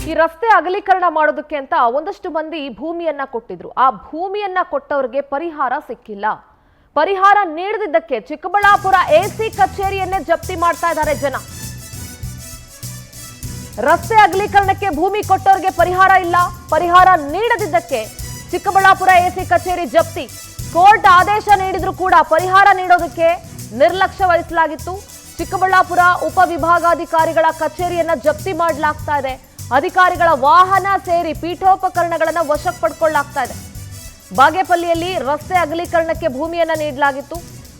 ಈ ರಸ್ತೆ ಅಗಲೀಕರಣ ಮಾಡೋದಕ್ಕೆ ಅಂತ ಒಂದಷ್ಟು ಮಂದಿ ಭೂಮಿಯನ್ನ ಕೊಟ್ಟಿದ್ರು. ಆ ಭೂಮಿಯನ್ನ ಕೊಟ್ಟವರಿಗೆ ಪರಿಹಾರ ಸಿಕ್ಕಿಲ್ಲ. ಪರಿಹಾರ ನೀಡದಿದ್ದಕ್ಕೆ ಚಿಕ್ಕಬಳ್ಳಾಪುರ ಎಸಿ ಕಚೇರಿಯನ್ನೇ ಜಪ್ತಿ ಮಾಡ್ತಾ ಇದ್ದಾರೆ ಜನ. ರಸ್ತೆ ಅಗಲೀಕರಣಕ್ಕೆ ಭೂಮಿ ಕೊಟ್ಟವರಿಗೆ ಪರಿಹಾರ ಇಲ್ಲ, ಪರಿಹಾರ ನೀಡದಿದ್ದಕ್ಕೆ ಚಿಕ್ಕಬಳ್ಳಾಪುರ ಎಸಿ ಕಚೇರಿ ಜಪ್ತಿ. ಕೋರ್ಟ್ ಆದೇಶ ನೀಡಿದ್ರು ಕೂಡ ಪರಿಹಾರ ನೀಡೋದಕ್ಕೆ ನಿರ್ಲಕ್ಷ್ಯ ವಹಿಸಲಾಗಿತ್ತು. ಚಿಕ್ಕಬಳ್ಳಾಪುರ ಉಪವಿಭಾಗಾಧಿಕಾರಿಗಳ ಕಚೇರಿಯನ್ನ ಜಪ್ತಿ ಮಾಡಲಾಗ್ತಾ ಇದೆ. ಅಧಿಕಾರಿಗಳ ವಾಹನ ಸೇರಿ ಪೀಠೋಪಕರಣಗಳನ್ನು ವಶಕ್ಕೆ ಪಡ್ಕೊಳ್ಳಲಾಗ್ತಾ ಇದೆ. ಬಾಗೇಪಲ್ಲಿಯಲ್ಲಿ ರಸ್ತೆ ಅಗಲೀಕರಣಕ್ಕೆ ಭೂಮಿಯನ್ನ ನೀಡಲಾಗಿತ್ತು.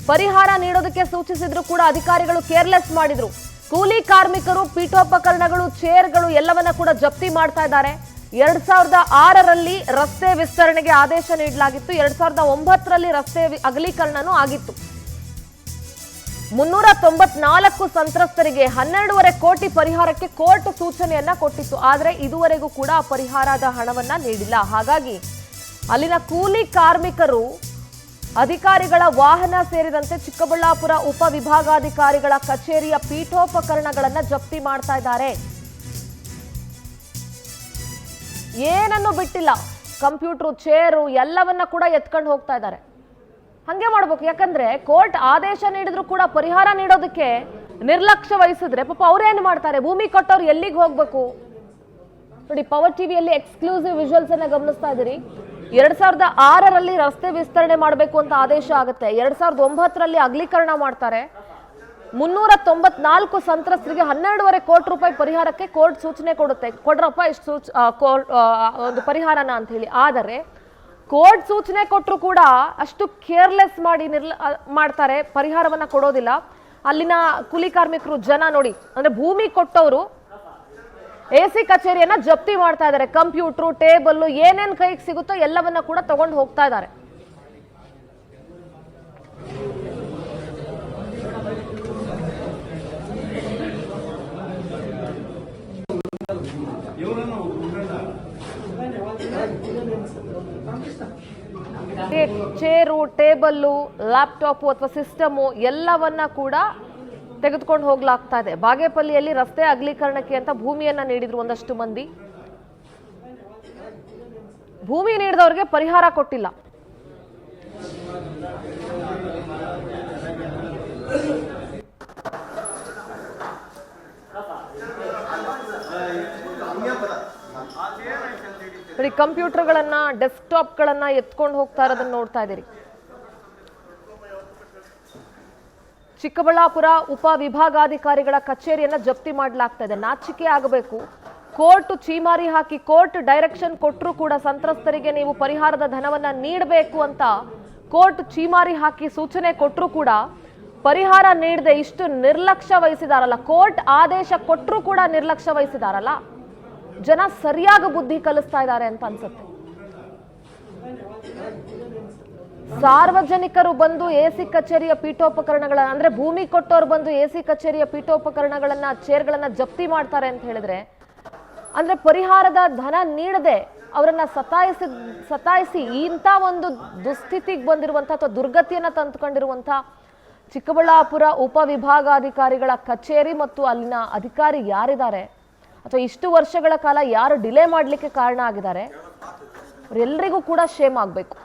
ಪರಿಹಾರ ನೀಡೋದಕ್ಕೆ ಸೂಚಿಸಿದ್ರು ಕೂಡ ಅಧಿಕಾರಿಗಳು ಕೇರ್ಲೆಸ್ ಮಾಡಿದ್ರು. ಕೂಲಿ ಕಾರ್ಮಿಕರು ಪೀಠೋಪಕರಣಗಳು, ಚೇರ್ಗಳು ಎಲ್ಲವನ್ನ ಕೂಡ ಜಪ್ತಿ ಮಾಡ್ತಾ ಇದ್ದಾರೆ. 2006ರಲ್ಲಿ ರಸ್ತೆ ವಿಸ್ತರಣೆಗೆ ಆದೇಶ ನೀಡಲಾಗಿತ್ತು. 2009ರಲ್ಲಿ ರಸ್ತೆ ಅಗಲೀಕರಣನೂ ಆಗಿತ್ತು. 394 ಸಂತ್ರಸ್ತರಿಗೆ 12.5 ಕೋಟಿ ಪರಿಹಾರಕ್ಕೆ ಕೋರ್ಟ್ ಸೂಚನೆಯನ್ನ ಕೊಟ್ಟಿತ್ತು. ಆದರೆ ಇದುವರೆಗೂ ಕೂಡ ಪರಿಹಾರದ ಹಣವನ್ನ ನೀಡಿಲ್ಲ. ಹಾಗಾಗಿ ಅಲ್ಲಿನ ಕೂಲಿ ಕಾರ್ಮಿಕರು, ಅಧಿಕಾರಿಗಳ ವಾಹನ ಸೇರಿದಂತೆ ಚಿಕ್ಕಬಳ್ಳಾಪುರ ಉಪವಿಭಾಗಾಧಿಕಾರಿಗಳ ಕಚೇರಿಯ ಪೀಠೋಪಕರಣಗಳನ್ನ ಜಪ್ತಿ ಮಾಡ್ತಾ ಇದ್ದಾರೆ. ಏನನ್ನು ಬಿಟ್ಟಿಲ್ಲ. ಕಂಪ್ಯೂಟರ್, ಚೇರು ಎಲ್ಲವನ್ನ ಕೂಡ ಎತ್ಕೊಂಡು ಹೋಗ್ತಾ ಇದ್ದಾರೆ. ಹಂಗೆ ಮಾಡ್ಬೇಕು. ಯಾಕಂದ್ರೆ ಕೋರ್ಟ್ ಆದೇಶ ನೀಡಿದ್ರು ಕೂಡ ಪರಿಹಾರ ನೀಡೋದಕ್ಕೆ ನಿರ್ಲಕ್ಷ್ಯ ವಹಿಸಿದ್ರೆ ಪಾಪ ಅವ್ರೇನು ಮಾಡ್ತಾರೆ? ಭೂಮಿ ಕೊಟ್ಟವ್ರು ಎಲ್ಲಿಗೆ ಹೋಗ್ಬೇಕು ನೋಡಿ. ಪವರ್ ಟಿವಿಯಲ್ಲಿ ಎಕ್ಸ್ಕ್ಲೂಸಿವ್ ವಿಜುವಲ್ಸ್ ಅನ್ನ ಗಮನಿಸ್ತಾ ಇದ್ದೀರಿ. 2006ರಲ್ಲಿ ರಸ್ತೆ ವಿಸ್ತರಣೆ ಮಾಡಬೇಕು ಅಂತ ಆದೇಶ ಆಗುತ್ತೆ. 2009ರಲ್ಲಿ ಅಗಲೀಕರಣ ಮಾಡ್ತಾರೆ. 394 ಸಂತ್ರಸ್ತರಿಗೆ 12.5 ಕೋಟಿ ರೂಪಾಯಿ ಪರಿಹಾರಕ್ಕೆ ಕೋರ್ಟ್ ಸೂಚನೆ ಕೊಡುತ್ತೆ. ಕೊಡ್ರಪ್ಪ ಇಷ್ಟು ಒಂದು ಪರಿಹಾರನ ಅಂತ ಹೇಳಿ. ಆದರೆ ಕೋರ್ಟ್ ಸೂಚನೆ ಕೊಟ್ಟರು ಕೂಡ ಅಷ್ಟು ಕೇರ್ಲೆಸ್ ಮಾಡಿ ಮಾಡ್ತಾರೆ, ಪರಿಹಾರವನ್ನ ಕೊಡೋದಿಲ್ಲ. ಅಲ್ಲಿನ ಕೂಲಿ ಕಾರ್ಮಿಕರು, ಜನ ನೋಡಿ, ಅಂದ್ರೆ ಭೂಮಿ ಕೊಟ್ಟವರು ಎಸಿ ಕಚೇರಿಯನ್ನ ಜಪ್ತಿ ಮಾಡ್ತಾ ಇದ್ದಾರೆ. ಕಂಪ್ಯೂಟರ್, ಟೇಬಲ್ ಏನೇನ್ ಕೈಗೆ ಸಿಗುತ್ತೋ ಎಲ್ಲವನ್ನ ಕೂಡ ತಗೊಂಡು ಹೋಗ್ತಾ ಇದ್ದಾರೆ. ಚೇರು, ಟೇಬಲ್ಲು, ಲ್ಯಾಪ್ಟಾಪ್ ಅಥವಾ ಸಿಸ್ಟಮು ಎಲ್ಲವನ್ನ ಕೂಡ ತೆಗೆದುಕೊಂಡು ಹೋಗ್ಲಾಗ್ತಾ ಇದೆ. ಬಾಗೇಪಲ್ಲಿಯಲ್ಲಿ ರಸ್ತೆ ಅಗಲೀಕರಣಕ್ಕೆ ಅಂತ ಭೂಮಿಯನ್ನ ನೀಡಿದ್ರು ಒಂದಷ್ಟು ಮಂದಿ. ಭೂಮಿ ನೀಡಿದವರಿಗೆ ಪರಿಹಾರ ಕೊಟ್ಟಿಲ್ಲ. ಕಂಪ್ಯೂಟರ್ಗಳನ್ನ, ಡೆಸ್ಕ್ಟಾಪ್ಗಳನ್ನ ಎತ್ಕೊಂಡು ಹೋಗ್ತಾ ಇರೋದನ್ನ ನೋಡ್ತಾ ಇದ್ದೀರಿ. ಚಿಕ್ಕಬಳ್ಳಾಪುರ ಉಪವಿಭಾಗಾಧಿಕಾರಿಗಳ ಕಚೇರಿಯನ್ನ ಜಪ್ತಿ ಮಾಡಲಾಗ್ತಾ ಇದೆ. ನಾಚಿಕೆ ಆಗಬೇಕು. ಕೋರ್ಟ್ ಚೀಮಾರಿ ಹಾಕಿ, ಕೋರ್ಟ್ ಡೈರೆಕ್ಷನ್ ಕೊಟ್ಟರು ಕೂಡ ಸಂತ್ರಸ್ತರಿಗೆ ನೀವು ಪರಿಹಾರದ ಧನವನ್ನ ನೀಡಬೇಕು ಅಂತ ಕೋರ್ಟ್ ಚೀಮಾರಿ ಹಾಕಿ ಸೂಚನೆ ಕೊಟ್ಟರು ಕೂಡ ಪರಿಹಾರ ನೀಡದೆ ಇಷ್ಟು ನಿರ್ಲಕ್ಷ್ಯ ವಹಿಸಿದಾರಲ್ಲ, ಕೋರ್ಟ್ ಆದೇಶ ಕೊಟ್ಟರು ಕೂಡ ನಿರ್ಲಕ್ಷ್ಯ ವಹಿಸಿದಾರಲ್ಲ, ಜನ ಸರಿಯಾಗಿ ಬುದ್ಧಿ ಕಲಿಸ್ತಾ ಇದ್ದಾರೆ ಅಂತ ಅನ್ಸುತ್ತೆ. ಸಾರ್ವಜನಿಕರು ಬಂದು ಎಸಿ ಕಚೇರಿಯ ಪೀಠೋಪಕರಣಗಳ, ಅಂದ್ರೆ ಭೂಮಿ ಕೊಟ್ಟವ್ರು ಬಂದು ಎಸಿ ಕಚೇರಿಯ ಪೀಠೋಪಕರಣಗಳನ್ನ, ಚೇರ್ಗಳನ್ನ ಜಪ್ತಿ ಮಾಡ್ತಾರೆ ಅಂತ ಹೇಳಿದ್ರೆ, ಅಂದ್ರೆ ಪರಿಹಾರದ ಧನ ನೀಡದೆ ಅವರನ್ನ ಸತಾಯಿಸಿ ಇಂಥ ಒಂದು ದುಸ್ಥಿತಿಗೆ ಬಂದಿರುವಂತಹ ಅಥವಾ ದುರ್ಗತಿಯನ್ನ ತಂದುಕೊಂಡಿರುವಂತ ಚಿಕ್ಕಬಳ್ಳಾಪುರ ಉಪವಿಭಾಗಾಧಿಕಾರಿಗಳ ಕಚೇರಿ ಮತ್ತು ಅಲ್ಲಿನ ಅಧಿಕಾರಿ ಯಾರಿದ್ದಾರೆ ಅಥವಾ ಇಷ್ಟು ವರ್ಷಗಳ ಕಾಲ ಯಾರು ಡಿಲೇ ಮಾಡಲಿಕ್ಕೆ ಕಾರಣ ಆಗಿದ್ದಾರೆ, ಅವರೆಲ್ಲರಿಗೂ ಕೂಡ ಶೇಮ್ ಆಗಬೇಕು.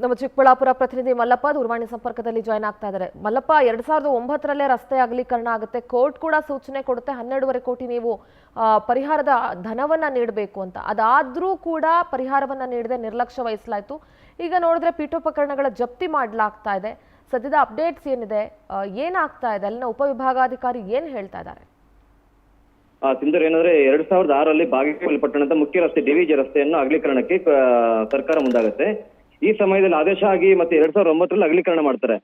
ನಮ್ಮ ಚಿಕ್ಕಬಳ್ಳಾಪುರ ಪ್ರತಿನಿಧಿ ಮಲ್ಲಪ್ಪ ದೂರವಾಣಿ ಸಂಪರ್ಕದಲ್ಲಿ ಜಾಯ್ನ್ ಆಗ್ತಾ ಇದ್ದಾರೆ. ಮಲ್ಲಪ್ಪ, 2009ರಲ್ಲೇ ರಸ್ತೆ ಅಗಲೀಕರಣ ಆಗುತ್ತೆ. ಕೋರ್ಟ್ ಕೂಡ ಸೂಚನೆ ಕೊಡುತ್ತೆ 12.5 ಕೋಟಿ ನೀವು ಪರಿಹಾರದ ಧನವನ್ನ ನೀಡಬೇಕು ಅಂತ. ಅದಾದ್ರೂ ಕೂಡ ಪರಿಹಾರವನ್ನ ನೀಡದೆ ನಿರ್ಲಕ್ಷ್ಯ ವಹಿಸಲಾಯಿತು. ಈಗ ನೋಡಿದ್ರೆ ಪೀಠೋಪಕರಣಗಳ ಜಪ್ತಿ ಮಾಡಲಾಗ್ತಾ ಇದೆ. ಸದ್ಯದ ಅಪ್ಡೇಟ್ಸ್ ಏನಿದೆ, ಏನಾಗ್ತಾ ಇದೆ, ಅಲ್ಲಿನ ಉಪವಿಭಾಗಾಧಿಕಾರಿ ಏನ್ ಹೇಳ್ತಾ ಇದ್ದಾರೆ? ಸಿಂಧೂರ್, ಏನಂದ್ರೆ 2006ರಲ್ಲಿ ಬಾಗೇಪಲ್ಲಿ ಪಟ್ಟಣದ ಮುಖ್ಯ ರಸ್ತೆ ಡಿವಿಜಿ ರಸ್ತೆಯನ್ನು ಅಗಲೀಕರಣಕ್ಕೆ ಸರ್ಕಾರ ಮುಂದಾಗುತ್ತೆ. ಈ ಸಮಯದಲ್ಲಿ ಆದೇಶ ಆಗಿ ಮತ್ತೆ 2009ರಲ್ಲಿ ಅಗಲೀಕರಣ ಮಾಡ್ತಾರೆ.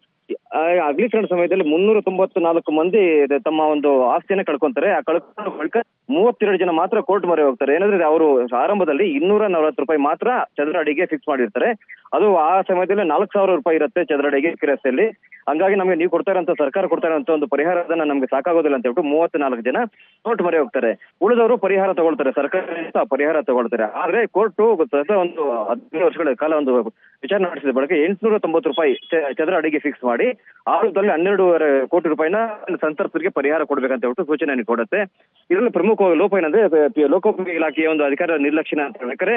ಅಗಲೀಕರಣ ಸಮಯದಲ್ಲಿ 394 ಮಂದಿ ತಮ್ಮ ಒಂದು ಆಸ್ತಿಯನ್ನ ಕಳ್ಕೊಂತಾರೆ. ಆ ಕಳ್ಕೊಂಡ ಬಳಿಕ 32 ಜನ ಮಾತ್ರ ಕೋರ್ಟ್ ಮೊರೆ ಹೋಗ್ತಾರೆ. ಏನಂದ್ರೆ ಅವರು ಆರಂಭದಲ್ಲಿ 240 ರೂಪಾಯಿ ಮಾತ್ರ ಚದರ ಅಡಿಗೆ ಫಿಕ್ಸ್ ಮಾಡಿರ್ತಾರೆ. ಅದು ಆ ಸಮಯದಲ್ಲಿ 4,000 ರೂಪಾಯಿ ಇರುತ್ತೆ ಚದರ ಅಡಿಗೆ ರಸ್ತೆಯಲ್ಲಿ. ಹಂಗಾಗಿ ನಮಗೆ ನೀವು ಕೊಡ್ತಾ ಇರೋಂಥ ಸರ್ಕಾರ ಕೊಡ್ತಾ ಇರೋಂಥ ಒಂದು ಪರಿಹಾರದನ್ನ ನಮ್ಗೆ ಸಾಕಾಗೋದಿಲ್ಲ ಅಂತ ಹೇಳ್ಬಿಟ್ಟು 34 ಜನ ಕೋರ್ಟ್ ಮೊರೆ ಹೋಗ್ತಾರೆ. ಉಳಿದವರು ಪರಿಹಾರ ತಗೊಳ್ತಾರೆ, ಸರ್ಕಾರ ಪರಿಹಾರ ತಗೊಳ್ತಾರೆ. ಆದ್ರೆ ಕೋರ್ಟ್ ಒಂದು 15 ವರ್ಷಗಳ ಕಾಲ ಒಂದು ವಿಚಾರಣೆ ನಡೆಸಿದ ಬಳಿಕ 890 ರೂಪಾಯಿ ಚದರ ಅಡಿಗೆ ಫಿಕ್ಸ್ ಮಾಡಿ ಆರೋಪದಲ್ಲಿ 12.5 ಕೋಟಿ ರೂಪಾಯಿನ ಸಂತ್ರಸ್ತರಿಗೆ ಪರಿಹಾರ ಕೊಡ್ಬೇಕಂತ ಹೇಳ್ಬಿಟ್ಟು ಸೂಚನೆ ಕೊಡುತ್ತೆ. ಇದರಲ್ಲಿ ಪ್ರಮುಖವಾಗಿ ಲೋಪ ಏನಂದ್ರೆ ಲೋಕೋಪಯೋಗಿ ಇಲಾಖೆಯ ಒಂದು ಅಧಿಕಾರಿಗಳ ನಿರ್ಲಕ್ಷ್ಯ ಅಂತ ಹೇಳ್ಬೇಕಾದ್ರೆ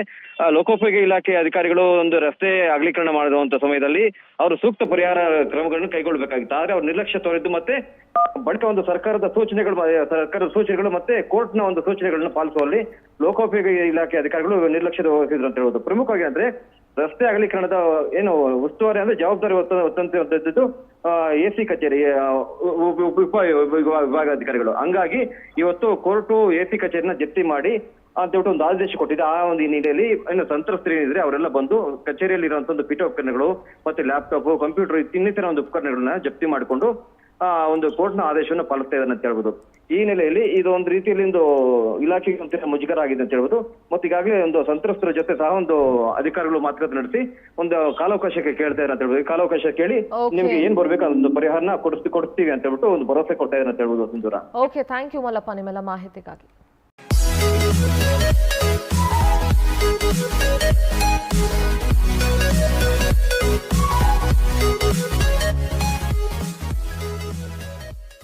ಲೋಕೋಪಯೋಗಿ ಇಲಾಖೆ ಅಧಿಕಾರಿಗಳು ಒಂದು ರಸ್ತೆ ಅಗಲೀಕರಣ ಮಾಡುವಂತ ಸಮಯದಲ್ಲಿ ಅವರು ಸೂಕ್ತ ಪರಿಹಾರ ಕ್ರಮಗಳನ್ನು ಕೈಗೊಳ್ಳಬೇಕಾಗಿತ್ತು. ಆದ್ರೆ ಅವ್ರು ನಿರ್ಲಕ್ಷ್ಯ ತೋರಿದ್ದು ಮತ್ತೆ ಬಳಿಕ ಒಂದು ಸರ್ಕಾರದ ಸೂಚನೆಗಳು ಮತ್ತೆ ಕೋರ್ಟ್ನ ಒಂದು ಸೂಚನೆಗಳನ್ನ ಪಾಲಿಸುವಲ್ಲಿ ಲೋಕೋಪಯೋಗಿ ಇಲಾಖೆ ಅಧಿಕಾರಿಗಳು ನಿರ್ಲಕ್ಷ್ಯ ವಹಿಸಿದ್ರು ಅಂತ ಹೇಳುವುದು. ಪ್ರಮುಖವಾಗಿ ಅಂದ್ರೆ ರಸ್ತೆ ಅಗಲೀಕರಣದ ಏನು ಉಸ್ತುವಾರಿ ಅಂದ್ರೆ ಜವಾಬ್ದಾರಿ ಹೊತ್ತಂತದ್ದು ಎಸಿ ಕಚೇರಿ ವಿಭಾಗಾಧಿಕಾರಿಗಳು. ಹಂಗಾಗಿ ಇವತ್ತು ಕೋರ್ಟು ಎಸಿ ಕಚೇರಿನ ಜಪ್ತಿ ಮಾಡಿ ಅಂತ ಹೇಳ್ಬಿಟ್ಟು ಒಂದು ಆದೇಶ ಕೊಟ್ಟಿದೆ. ಆ ಒಂದು ಹಿನ್ನೆಲೆಯಲ್ಲಿ ಏನು ಸಂತ್ರಸ್ತರು ಏನಿದ್ರೆ ಅವರೆಲ್ಲ ಬಂದು ಕಚೇರಿಯಲ್ಲಿ ಇರುವಂತಹ ಒಂದು ಪೀಠ ಉಪಕರಣಗಳು ಮತ್ತೆ ಲ್ಯಾಪ್ಟಾಪ್, ಕಂಪ್ಯೂಟರ್ ಇನ್ನಿತರ ಒಂದು ಉಪಕರಣಗಳನ್ನ ಜಪ್ತಿ ಮಾಡಿಕೊಂಡು ಒಂದು ಕೋರ್ಟ್ನ ಆದೇಶವನ್ನು ಪಾಲಿಸ್ತಾ ಇದ್ದಾನೆ ಅಂತ ಹೇಳ್ಬೋದು. ಈ ಹಿನ್ನೆಲೆಯಲ್ಲಿ ಇದು ಒಂದು ರೀತಿಯಲ್ಲಿ ಒಂದು ಇಲಾಖೆಗೆ ಒಂಥರ ಮುಜುಗರ ಆಗಿದೆ ಅಂತ ಹೇಳ್ಬೋದು. ಮತ್ತೆ ಈಗಾಗಲೇ ಒಂದು ಸಂತ್ರಸ್ತರ ಜೊತೆ ಸಹ ಒಂದು ಅಧಿಕಾರಿಗಳು ಮಾತುಕತೆ ನಡೆಸಿ ಒಂದು ಕಾಲಾವಕಾಶಕ್ಕೆ ಕೇಳ್ತಾ ಇದ್ದಾರೆ ಅಂತ ಹೇಳ್ಬೋದು. ಕಾಲಾವಕಾಶ ಕೇಳಿ ನಿಮ್ಗೆ ಏನ್ ಬರ್ಬೇಕು ಅದೊಂದು ಪರಿಹಾರನ ಕೊಡ್ತೀವಿ ಅಂತ ಹೇಳ್ಬಿಟ್ಟು ಒಂದು ಭರವಸೆ ಕೊಡ್ತಾ ಇದ್ದಾರೆ ಅಂತ ಹೇಳ್ಬೋದು. ಸಿಂಧೂರ. ಓಕೆ, ಥ್ಯಾಂಕ್ ಯು ಮಲ್ಲಪ್ಪ ನಿಮ್ಮೆಲ್ಲ ಮಾಹಿತಿಗಾಗಿ.